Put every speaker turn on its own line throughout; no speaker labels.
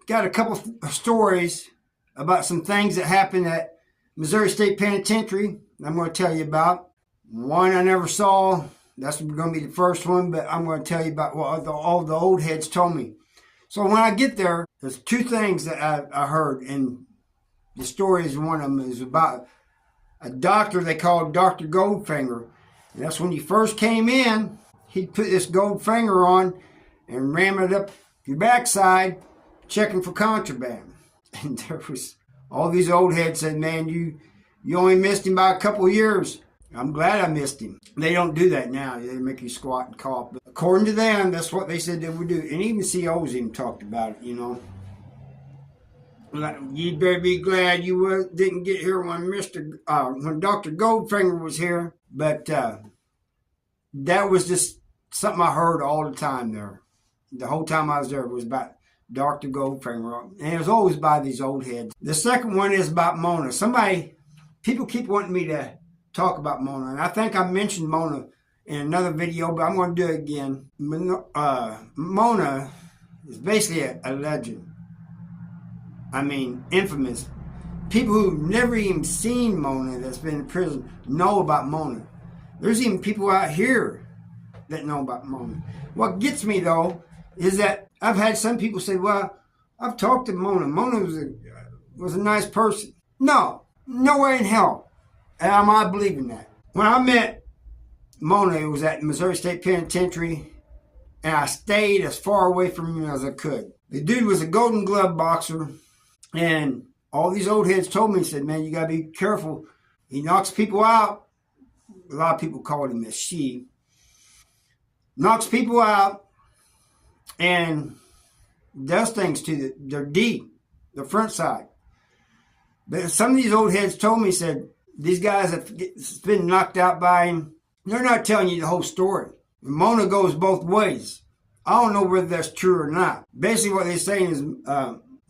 got a couple of stories about some things that happened at Missouri State Penitentiary I'm going to tell you about. One I never saw. That's going to be the first one, but I'm going to tell you about what all the old heads told me. So when I get there, there's two things that I heard, and the story is one of them. Is about a doctor they called Dr. Goldfinger. And that's when you first came in, he'd put this gold finger on and ram it up your backside, checking for contraband. And there was all these old heads said, man, you only missed him by a couple of years. I'm glad I missed him. They don't do that now. They make you squat and cough. But according to them, that's what they said they would do. And even COs even talked about it, you know. Like, you better be glad you didn't get here when Dr. Goldfinger was here. But that was just something I heard all the time there. The whole time I was there was about Dr. Goldfinger. And it was always by these old heads. The second one is about Mona. People keep wanting me to talk about Mona. And I think I mentioned Mona in another video, but I'm going to do it again. Mona is basically a legend. I mean, infamous. People who've never even seen Mona that's been in prison know about Mona. There's even people out here that know about Mona. What gets me, though, is that I've had some people say, well, I've talked to Mona. Mona was a nice person. No way in hell am I believing that. When I met Mona, it was at Missouri State Penitentiary, and I stayed as far away from him as I could. The dude was a Golden Glove boxer, and all these old heads told me, said, man, you got to be careful. He knocks people out. A lot of people called him a she. Knocks people out and does things to their D, the front side. But some of these old heads told me, said, these guys have been knocked out by him, they're not telling you the whole story. Mona goes both ways. I don't know whether that's true or not. Basically what they're saying is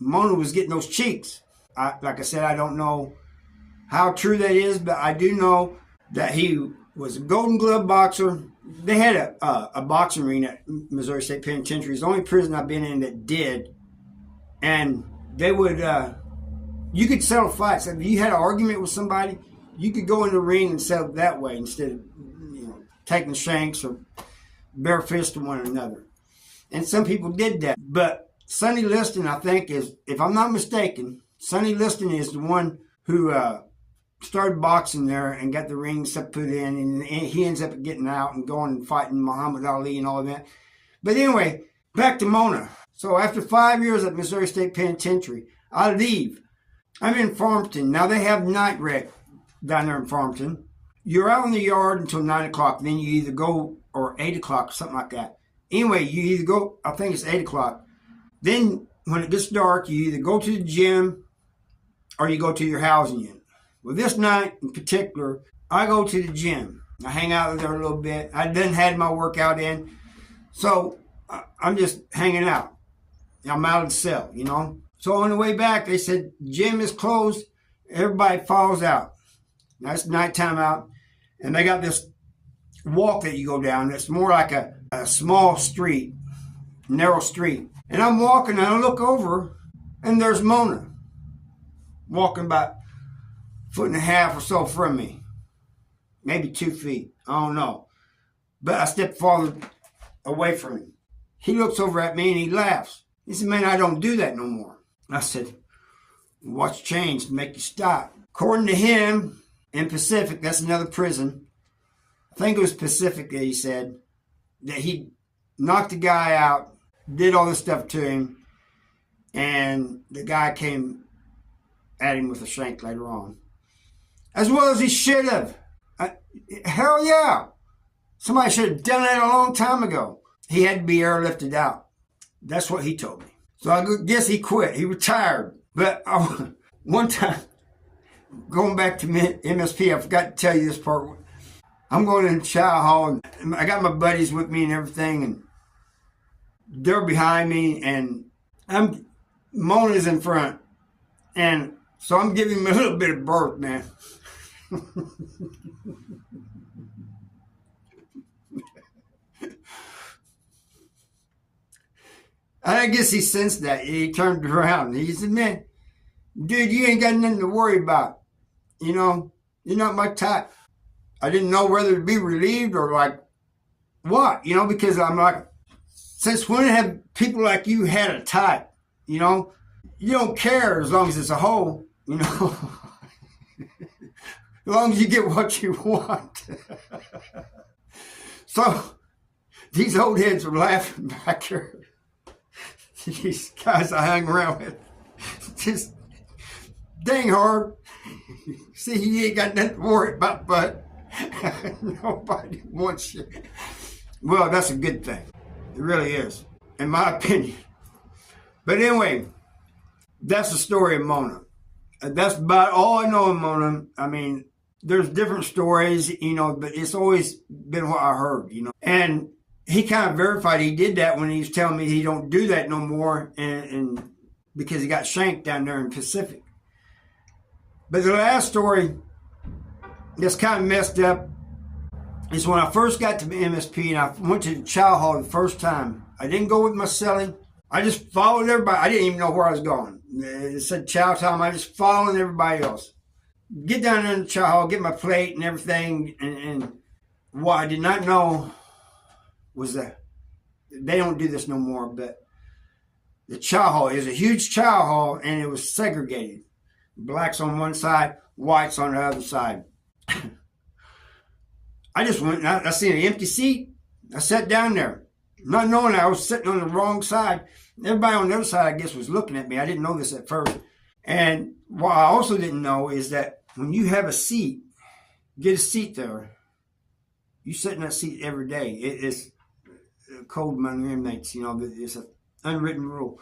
Mona was getting those cheeks. Like I said, I don't know how true that is, but I do know that he was a Golden Glove boxer. They had a boxing ring at Missouri State Penitentiary. It's the only prison I've been in that did. And they would, you could settle fights. If you had an argument with somebody, you could go in the ring and settle that way instead of, taking shanks or bare fists to one another. And some people did that. But Sonny Liston, I think, is, if I'm not mistaken, Sonny Liston is the one who started boxing there and got the ring put in, and he ends up getting out and going and fighting Muhammad Ali and all of that. But anyway, back to Mona. So after 5 years at Missouri State Penitentiary, I leave. I'm in Farmington. Now they have night rec down there in Farmington. You're out in the yard until 9 o'clock. Then you either go, or 8 o'clock, or something like that. Anyway, you either go, I think it's 8 o'clock. Then when it gets dark, you either go to the gym or you go to your housing unit. Well, this night in particular, I go to the gym. I hang out there a little bit. I done had my workout in. So I'm just hanging out. I'm out of the cell, So on the way back, they said, gym is closed. Everybody falls out. Now it's nighttime out. And they got this walk that you go down. It's more like a small street, narrow street. And I'm walking and I look over and there's Mona walking about 1.5 feet or so from me. Maybe 2 feet. I don't know. But I stepped farther away from him. He looks over at me and he laughs. He said, man, I don't do that no more. I said, what's changed to make you stop? According to him, in Pacific, that's another prison. I think it was Pacific that he said that he knocked the guy out, did all this stuff to him, and the guy came at him with a shank later on. As well as he should have. Hell yeah. Somebody should have done that a long time ago. He had to be airlifted out. That's what he told me. So I guess he quit. He retired. But one time, going back to MSP, I forgot to tell you this part. I'm going in the chow hall, and I got my buddies with me and everything, and they're behind me, and Mona's in front. And so I'm giving him a little bit of birth, man. I guess he sensed that. He turned around. He said, man, dude, you ain't got nothing to worry about. You know, you're not my type. I didn't know whether to be relieved or like what, you know, because I'm like, since when have people like you had a type? You know, you don't care as long as it's a hole, you know, as long as you get what you want. So these old heads were laughing back here. These guys I hung around with, just dang hard. See, you ain't got nothing to worry about, but nobody wants you. Well, that's a good thing. It really is, in my opinion. But anyway, that's the story of Mona. That's about all I know of Mona. I mean, there's different stories, you know, but it's always been what I heard, you know. And he kind of verified he did that when he was telling me he don't do that no more, and because he got shanked down there in Pacific. But the last story that's kind of messed up is when I first got to the MSP and I went to the chow hall the first time. I didn't go with my cellie. I just followed everybody. I didn't even know where I was going. It said chow time. I just followed everybody else. Get down there in the chow hall, get my plate and everything. And what I did not know was that they don't do this no more, but the chow hall is a huge chow hall and it was segregated. Blacks on one side, whites on the other side. I just went and I seen an empty seat. I sat down there, not knowing I was sitting on the wrong side. Everybody on the other side, I guess, was looking at me. I didn't know this at first. And what I also didn't know is that when you have a seat, get a seat there, you sit in that seat every day. It's a code among your inmates, you know, it's an unwritten rule.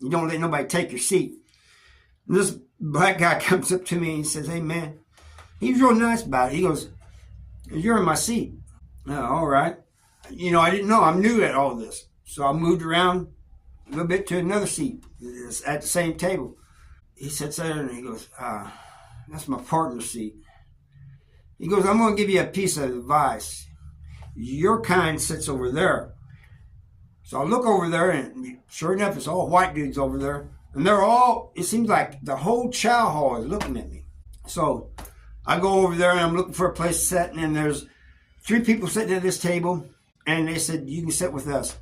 You don't let nobody take your seat. And this black guy comes up to me and he says, hey, man, he's real nice about it. He goes, you're in my seat. All right. You know, I didn't know. I'm new at all this. So I moved around a little bit to another seat at the same table. He sits there and he goes, that's my partner's seat. He goes, I'm going to give you a piece of advice. Your kind sits over there. So I look over there and sure enough, it's all white dudes over there. And they're all, it seems like the whole chow hall is looking at me. So I go over there and I'm looking for a place to sit, and there's 3 people sitting at this table, and they said, you can sit with us.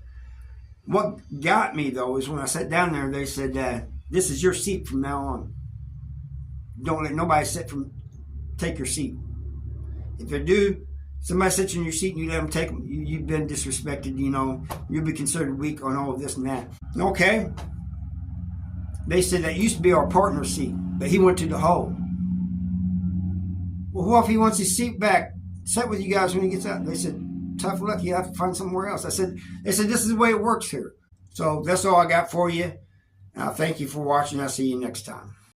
What got me, though, is when I sat down there, they said, this is your seat from now on. Don't let nobody take your seat. If they do, somebody sits in your seat and you let them take them, you've been disrespected, you know, you'll be considered weak on all of this and that. Okay. They said that used to be our partner's seat, but he went to the hole. Well, what if he wants his seat back? Sit with you guys when he gets out. They said, tough luck, you have to find somewhere else. They said, this is the way it works here. So that's all I got for you. And I thank you for watching. I'll see you next time.